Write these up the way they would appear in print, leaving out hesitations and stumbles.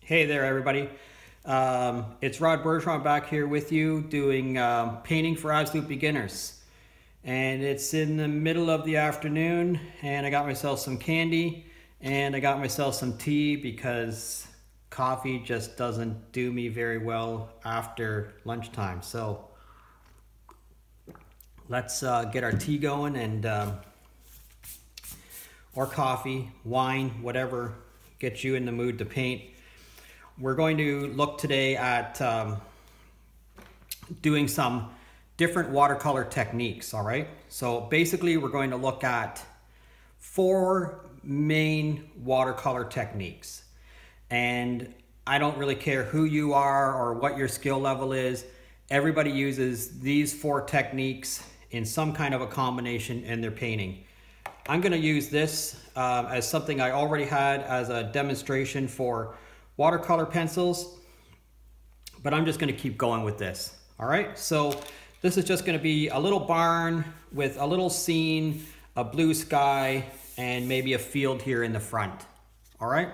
Hey there, everybody. It's Rod Bergeron back here with you doing painting for absolute beginners. And it's in the middle of the afternoon, and I got myself some candy and I got myself some tea because coffee just doesn't do me very well after lunchtime. So let's get our tea going and or coffee, wine, whatever gets you in the mood to paint. We're going to look today at doing some different watercolor techniques, all right? So basically we're going to look at 4 main watercolor techniques. And I don't really care who you are or what your skill level is. Everybody uses these 4 techniques in some kind of a combination in their painting. I'm gonna use this as something I already had as a demonstration for watercolor pencils, but I'm just going to keep going with this. All right, so this is just going to be a little barn with a little scene, a blue sky, and maybe a field here in the front. All right,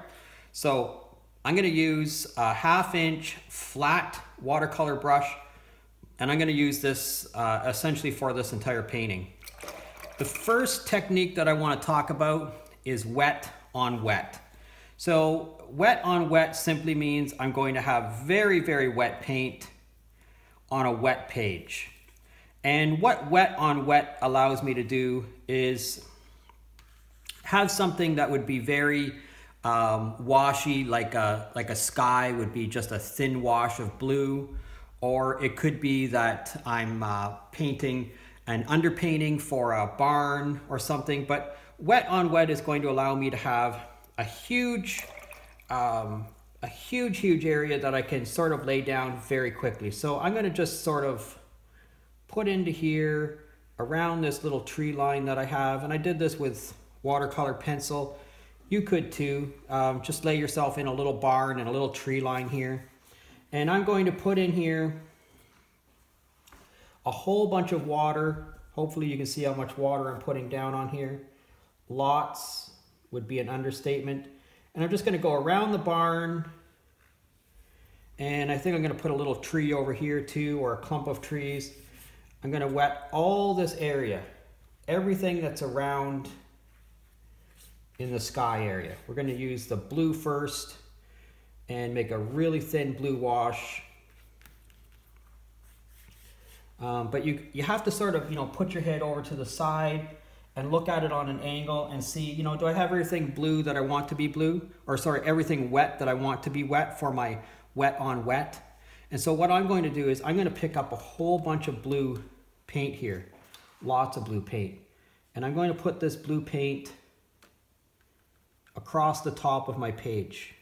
so I'm going to use a 1/2 inch flat watercolor brush, and I'm going to use this essentially for this entire painting. The first technique that I want to talk about is wet on wet. So wet on wet simply means I'm going to have very, very wet paint on a wet page. And what wet on wet allows me to do is have something that would be very washy, like a sky would be just a thin wash of blue, or it could be that I'm painting and underpainting for a barn or something. But wet on wet is going to allow me to have a huge area that I can sort of lay down very quickly. So I'm going to just sort of put into here around this little tree line that I have, and I did this with watercolor pencil. You could too. Just lay yourself in a little barn and a little tree line here, and I'm going to put in here a whole bunch of water. Hopefully you can see how much water I'm putting down on here. Lots would be an understatement. And I'm just going to go around the barn, and I think I'm going to put a little tree over here too, or a clump of trees. I'm going to wet all this area, everything that's around in the sky area. We're going to use the blue first and make a really thin blue wash. But you have to sort of, put your head over to the side and look at it on an angle and see, do I have everything blue that I want to be blue? Or sorry, everything wet that I want to be wet for my wet on wet. And so what I'm going to do is I'm going to pick up a whole bunch of blue paint here, lots of blue paint. And I'm going to put this blue paint across the top of my page.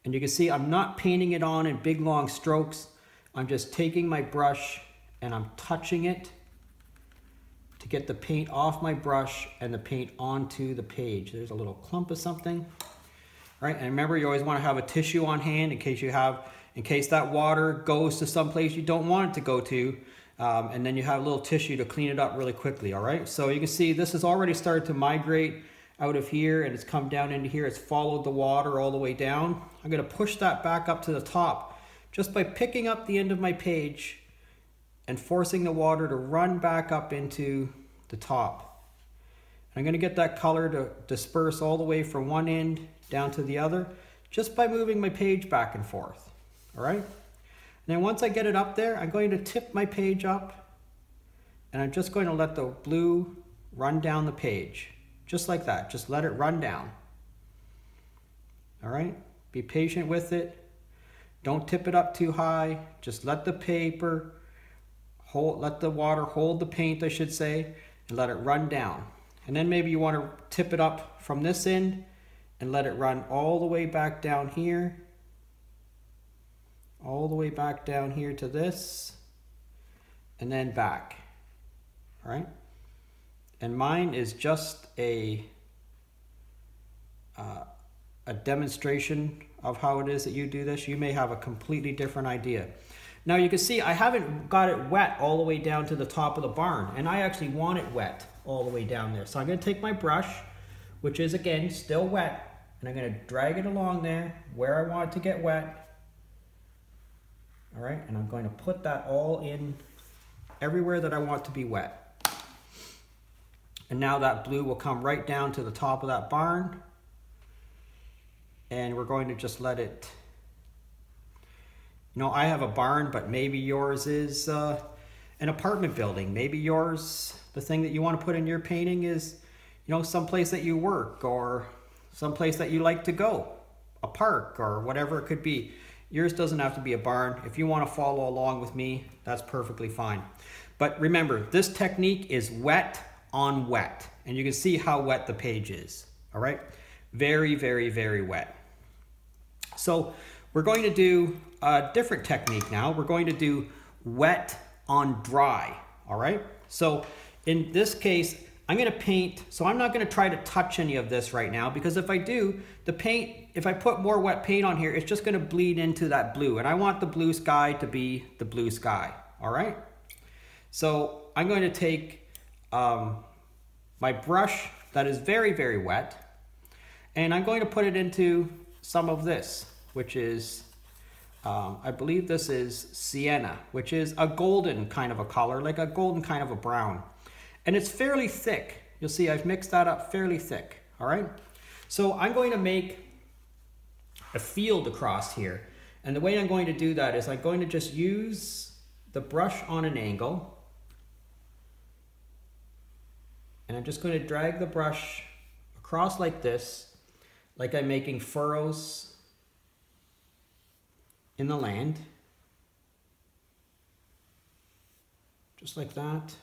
And you can see I'm not painting it on in big long strokes. I'm just taking my brush and I'm touching it to get the paint off my brush and the paint onto the page. There's a little clump of something. All right, and remember, you always want to have a tissue on hand in case that water goes to some place you don't want it to go to, and then you have a little tissue to clean it up really quickly. All right, so you can see this has already started to migrate out of here, and it's come down into here. It's followed the water all the way down. I'm going to push that back up to the top just by picking up the end of my page and forcing the water to run back up into the top. I'm going to get that color to disperse all the way from one end down to the other just by moving my page back and forth. All right? And then once I get it up there, I'm going to tip my page up, and I'm just going to let the blue run down the page. Just like that. Just let it run down. All right? Be patient with it. Don't tip it up too high. Just let the paper let the water hold the paint, I should say, and let it run down. And then maybe you want to tip it up from this end and let it run all the way back down here. All the way back down here to this. And then back. All right? And mine is just a demonstration of how it is that you do this. You may have a completely different idea. Now you can see I haven't got it wet all the way down to the top of the barn, and I actually want it wet all the way down there. So I'm going to take my brush, which is again still wet, and I'm going to drag it along there where I want it to get wet. All right, and I'm going to put that all in everywhere that I want to be wet. And now that blue will come right down to the top of that barn. And we're going to just let it, you know, I have a barn, but maybe yours is an apartment building. Maybe yours, the thing that you want to put in your painting is, you know, someplace that you work or someplace that you like to go, a park or whatever it could be. Yours doesn't have to be a barn. If you want to follow along with me, that's perfectly fine. But remember, this technique is wet on wet, and you can see how wet the page is, all right? Very, very, very wet. So we're going to do a different technique now. We're going to do wet on dry, all right? So in this case, I'm going to paint, so I'm not going to try to touch any of this right now, because if I do, the paint, if I put more wet paint on here, it's just going to bleed into that blue, and I want the blue sky to be the blue sky, all right? So I'm going to take my brush that is very, very wet, and I'm going to put it into some of this, which is, I believe this is sienna, which is a golden kind of a color, like a golden kind of a brown. And it's fairly thick. You'll see I've mixed that up fairly thick, all right? So I'm going to make a field across here. And the way I'm going to do that is I'm going to just use the brush on an angle. And I'm just going to drag the brush across like this, like I'm making furrows in the land. Just like that.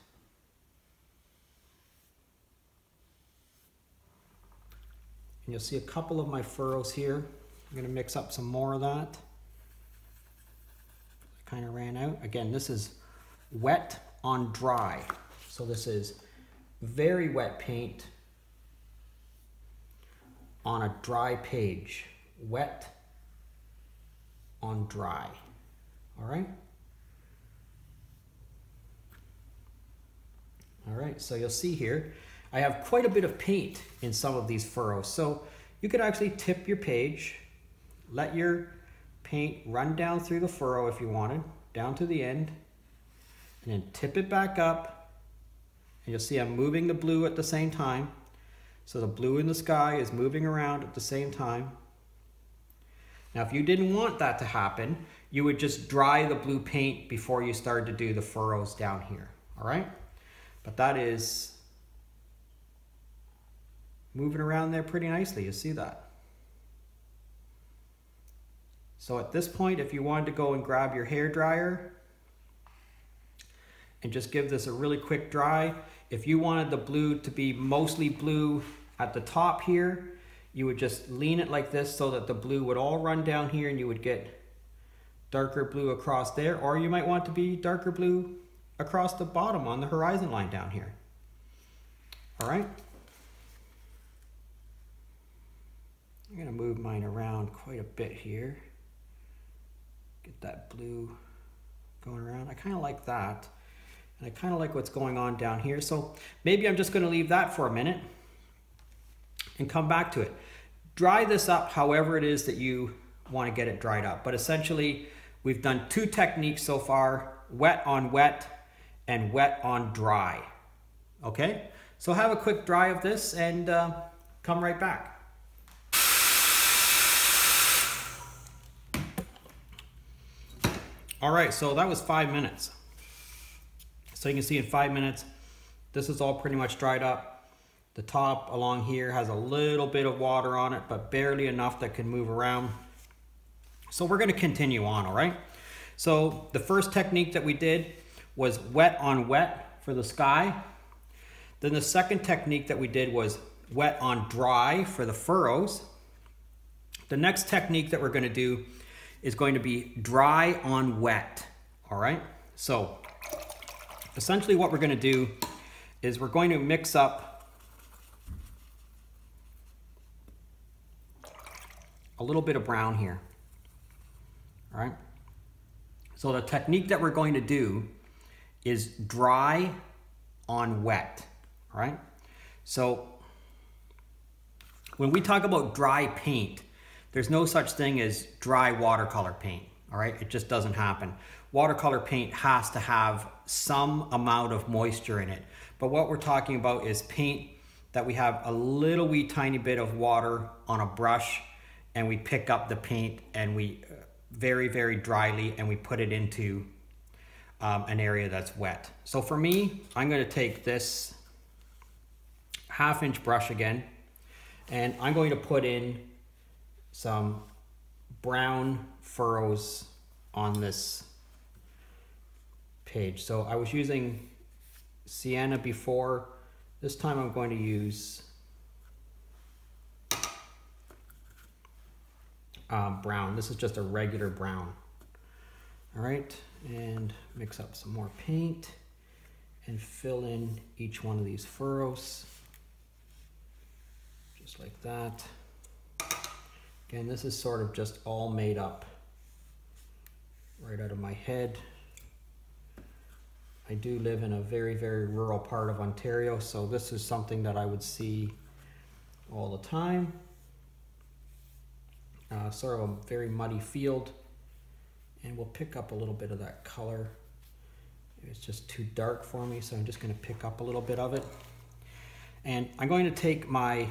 And you'll see a couple of my furrows here. I'm going to mix up some more of that. I kind of ran out. Again, this is wet on dry. So this is very wet paint on a dry page. Wet on dry. All right? All right, so you'll see here, I have quite a bit of paint in some of these furrows. So you could actually tip your page, let your paint run down through the furrow if you wanted, down to the end, and then tip it back up. And you'll see I'm moving the blue at the same time. So the blue in the sky is moving around at the same time. Now, if you didn't want that to happen, you would just dry the blue paint before you start to do the furrows down here, all right? But that is moving around there pretty nicely, you see that? So at this point, if you wanted to go and grab your hair dryer and just give this a really quick dry, if you wanted the blue to be mostly blue at the top here, you would just lean it like this so that the blue would all run down here and you would get darker blue across there, or you might want to be darker blue across the bottom on the horizon line down here. All right. I'm going to move mine around quite a bit here. Get that blue going around. I kind of like that. And I kind of like what's going on down here. So maybe I'm just going to leave that for a minute and come back to it. Dry this up however it is that you want to get it dried up. But essentially, we've done two techniques so far, wet on wet and wet on dry. Okay? So have a quick dry of this and come right back. All right, so that was 5 minutes. So you can see in 5 minutes, this is all pretty much dried up. The top along here has a little bit of water on it, but barely enough that can move around. So we're gonna continue on, all right? So the first technique that we did was wet on wet for the sky. Then the second technique that we did was wet on dry for the furrows. The next technique that we're gonna do is going to be dry on wet, all right? So essentially what we're gonna do is we're going to mix up a little bit of brown here, all right? So the technique that we're going to do is dry on wet, all right? So when we talk about dry paint, there's no such thing as dry watercolor paint, all right? It just doesn't happen. Watercolor paint has to have some amount of moisture in it. But what we're talking about is paint that we have a little wee tiny bit of water on a brush, and we pick up the paint and we very, very dryly, and we put it into an area that's wet. So for me, I'm going to take this 1/2 inch brush again, and I'm going to put in some brown furrows on this page. So I was using sienna before. This time I'm going to use brown. This is just a regular brown. All right, and mix up some more paint and fill in each one of these furrows, just like that. Again, this is sort of just all made up right out of my head. I do live in a very, very rural part of Ontario, so this is something that I would see all the time. Sort of a very muddy field, and we'll pick up a little bit of that color. It's just too dark for me, so I'm just going to pick up a little bit of it. And I'm going to take my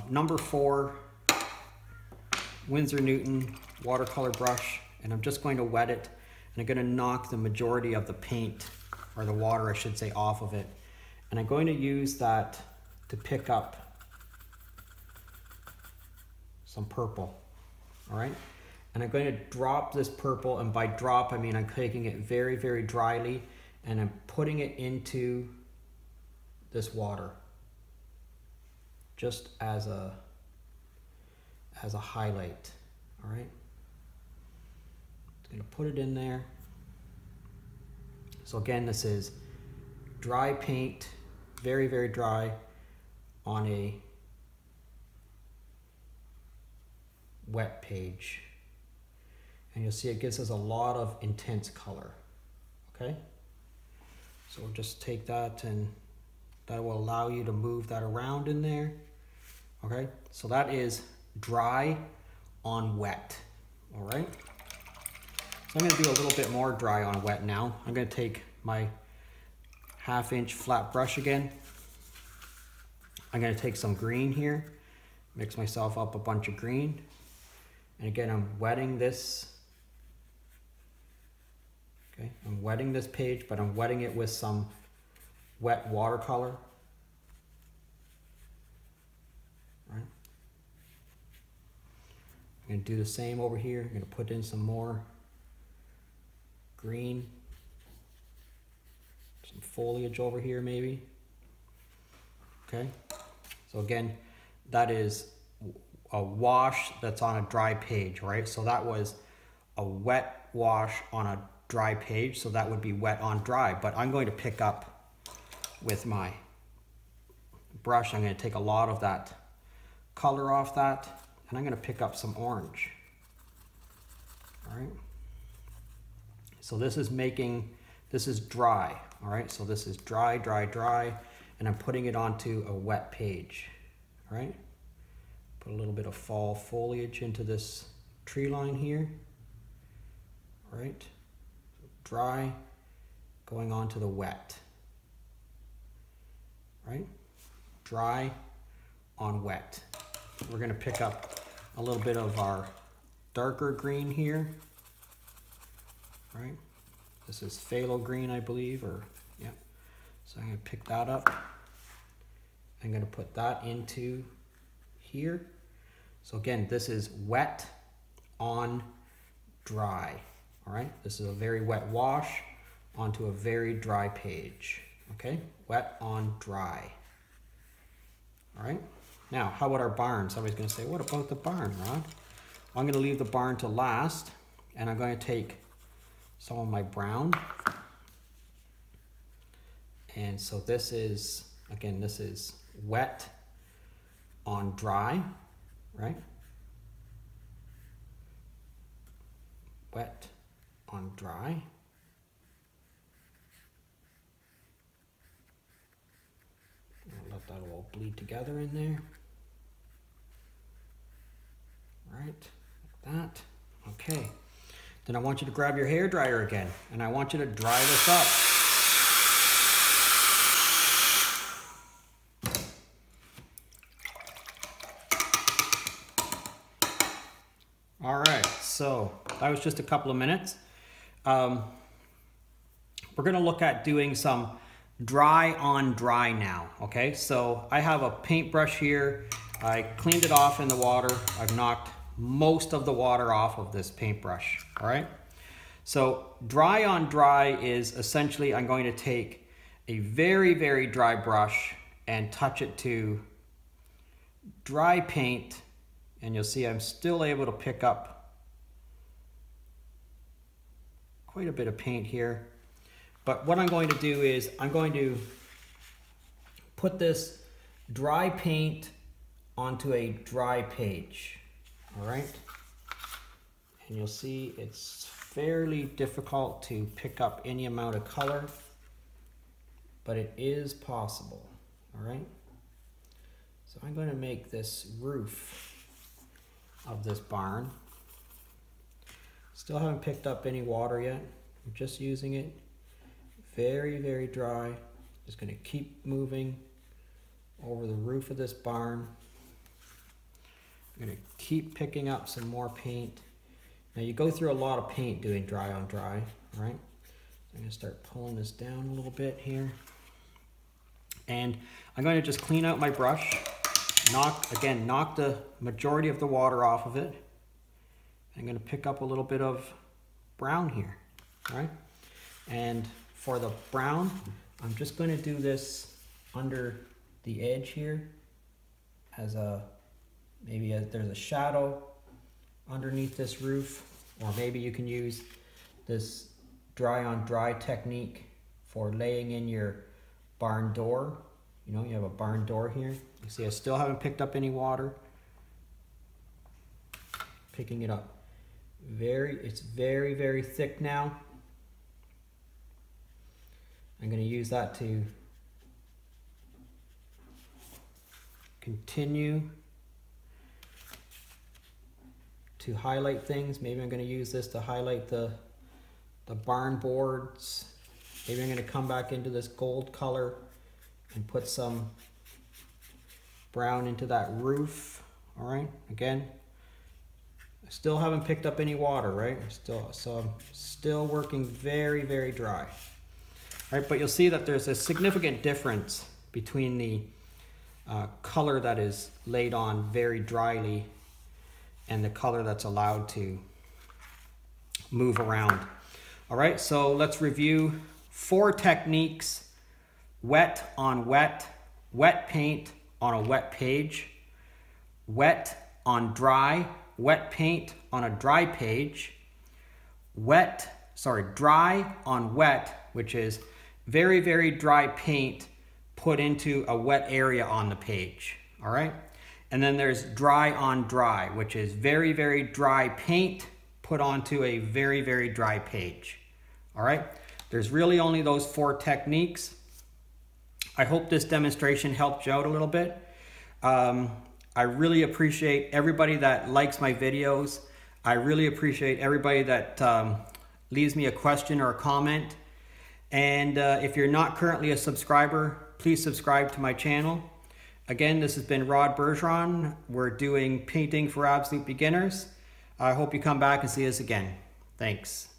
number 4 Winsor Newton watercolor brush, and I'm just going to wet it, and I'm going to knock the majority of the paint, or the water I should say, off of it. And I'm going to use that to pick up some purple, all right? And I'm going to drop this purple, and by drop I mean I'm taking it very, very dryly, and I'm putting it into this water, just as a highlight, all right? I'm going to put it in there. So again, this is dry paint, very, very dry, on a wet page. And you'll see it gives us a lot of intense color, okay? So we'll just take that, and that will allow you to move that around in there, okay? So that is dry on wet, all right? So I'm gonna do a little bit more dry on wet now. I'm gonna take my 1/2 inch flat brush again. I'm gonna take some green here, mix myself up a bunch of green. And again, I'm wetting this. Okay, I'm wetting this page, but I'm wetting it with some wet watercolor. Right. I'm going to do the same over here. I'm going to put in some more green, some foliage over here maybe. Okay, so again, that is a wash that's on a dry page, right? So that was a wet wash on a dry page, so that would be wet on dry. But I'm going to pick up with my brush, I'm going to take a lot of that color off that, and I'm going to pick up some orange. All right, so this is dry, all right? So this is dry, dry, dry, and I'm putting it onto a wet page, all right? Put a little bit of fall foliage into this tree line here, all right? Dry, going on to the wet, right? Dry on wet. We're gonna pick up a little bit of our darker green here, right? This is phthalo green, I believe, or yeah. So I'm gonna pick that up. I'm gonna put that into here. So again, this is wet on dry, all right? This is a very wet wash onto a very dry page, okay? Wet on dry, all right? Now, how about our barn? Somebody's gonna say, what about the barn, Rod? I'm gonna leave the barn to last, and I'm gonna take some of my brown. And so this is, again, this is wet on dry, right? Wet on dry. I'll let that that'll all bleed together in there. All right, like that. Okay. Then I want you to grab your hair dryer again, and I want you to dry this up. All right, so that was just a couple of minutes. We're gonna look at doing some dry on dry now, okay? So I have a paintbrush here. I cleaned it off in the water. I've knocked most of the water off of this paintbrush, all right? So dry on dry is essentially, I'm going to take a very, very dry brush and touch it to dry paint, and you'll see I'm still able to pick up quite a bit of paint here. But what I'm going to do is I'm going to put this dry paint onto a dry page, all right? And you'll see it's fairly difficult to pick up any amount of color, but it is possible, all right? So I'm going to make this roof of this barn. Still haven't picked up any water yet. I'm just using it very, very dry. Just going to keep moving over the roof of this barn. I'm going to keep picking up some more paint. Now you go through a lot of paint doing dry on dry, all right? I'm going to start pulling this down a little bit here. And I'm going to just clean out my brush. Knock the majority of the water off of it. I'm going to pick up a little bit of brown here, all right? And for the brown, I'm just going to do this under the edge here as a, there's a shadow underneath this roof, or maybe you can use this dry on dry technique for laying in your barn door. You know, you have a barn door here. You see I still haven't picked up any water. Picking it up. It's very, very thick now. I'm going to use that to continue to highlight things. Maybe I'm going to use this to highlight the barn boards. Maybe I'm going to come back into this gold color and put some brown into that roof. All right, again, I still haven't picked up any water, right? So I'm still working very, very dry. All right, but you'll see that there's a significant difference between the color that is laid on very dryly and the color that's allowed to move around. All right, so let's review 4 techniques: wet on wet, wet paint on a wet page, wet on dry, wet paint on a dry page, dry on wet, which is very, very dry paint put into a wet area on the page, all right? And then there's dry on dry, which is very, very dry paint put onto a very, very dry page, all right? There's really only those 4 techniques. I hope this demonstration helped you out a little bit. I really appreciate everybody that likes my videos. I really appreciate everybody that leaves me a question or a comment. And if you're not currently a subscriber, please subscribe to my channel. Again, this has been Rod Bergeron. We're doing painting for absolute beginners. I hope you come back and see us again. Thanks.